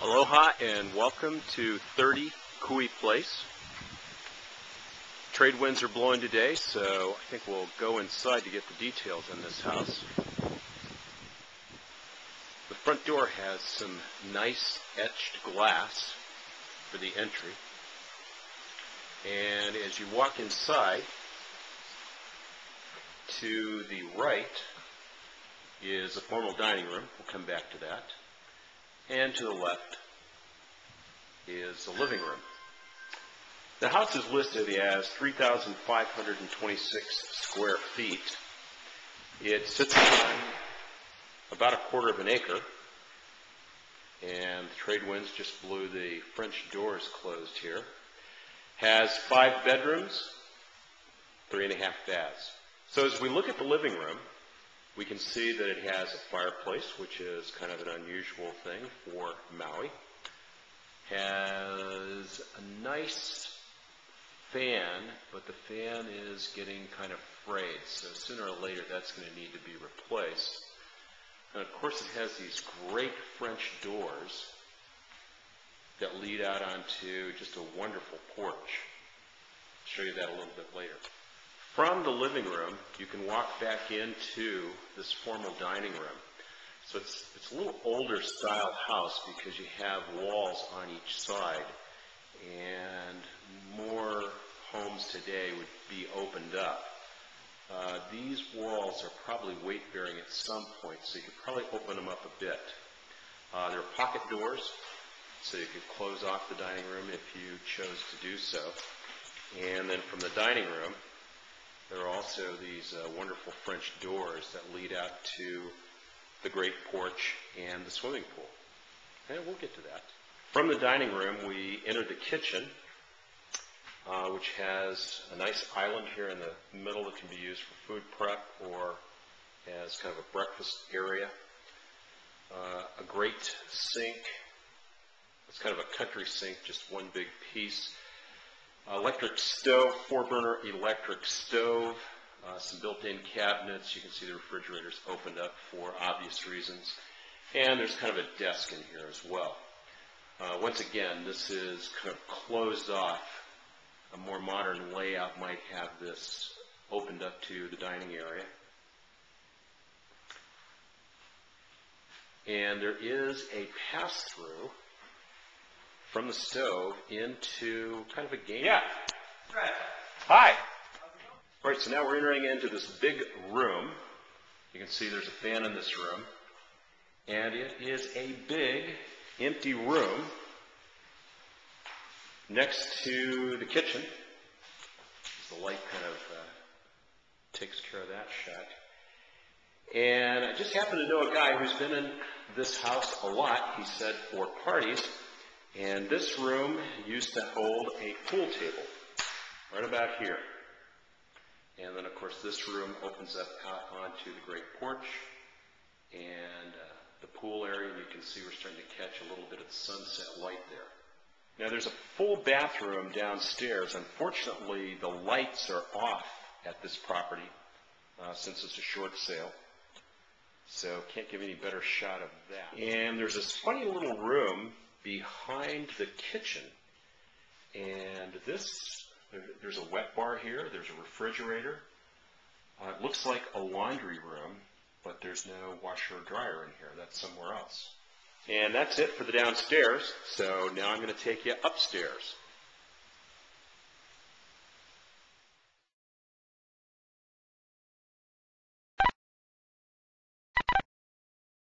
Aloha and welcome to 30 Kui Place. Trade winds are blowing today, so I think we'll go inside to get the details in this house. The front door has some nice etched glass for the entry. And as you walk inside, to the right is a formal dining room. We'll come back to that. And to the left is the living room. The house is listed as 3,526 square feet. It sits on about a quarter of an acre, and the trade winds just blew the French doors closed here. Has 5 bedrooms, 3.5 baths. So as we look at the living room, we can see that it has a fireplace, which is kind of an unusual thing for Maui. Has a nice fan, but the fan is getting kind of frayed, so sooner or later that's going to need to be replaced. And of course it has these great French doors that lead out onto just a wonderful porch. I'll show you that a little bit later. From the living room, you can walk back into this formal dining room. So it's a little older style house because you have walls on each side, and more homes today would be opened up. These walls are probably weight-bearing at some point, so you could probably open them up a bit. There are pocket doors, so you could close off the dining room if you chose to do so. And then from the dining room, there are also these wonderful French doors that lead out to the great porch and the swimming pool. And we'll get to that. From the dining room, we enter the kitchen, which has a nice island here in the middle that can be used for food prep or as kind of a breakfast area. A great sink. It's kind of a country sink, just one big piece. Electric stove, 4-burner electric stove, some built-in cabinets. You can see the refrigerator's opened up for obvious reasons. And there's kind of a desk in here as well. Once again, this is kind of closed off. A more modern layout might have this opened up to the dining area. And there is a pass-through from the stove into kind of a game. Yeah. Right. Hi. All right, so now we're entering into this big room. You can see there's a fan in this room. And it is a big, empty room next to the kitchen. The light kind of takes care of that shot. And I just happen to know a guy who's been in this house a lot, he said, for parties. And this room used to hold a pool table right about here. And then, of course, this room opens up out onto the great porch and the pool area. And you can see we're starting to catch a little bit of the sunset light there. Now, there's a full bathroom downstairs. Unfortunately, the lights are off at this property since it's a short sale. So can't give any better shot of that. And there's this funny little room behind the kitchen, and there's a wet bar here, there's a refrigerator. It looks like a laundry room, but there's no washer or dryer in here. That's somewhere else. And that's it for the downstairs, so now I'm going to take you upstairs.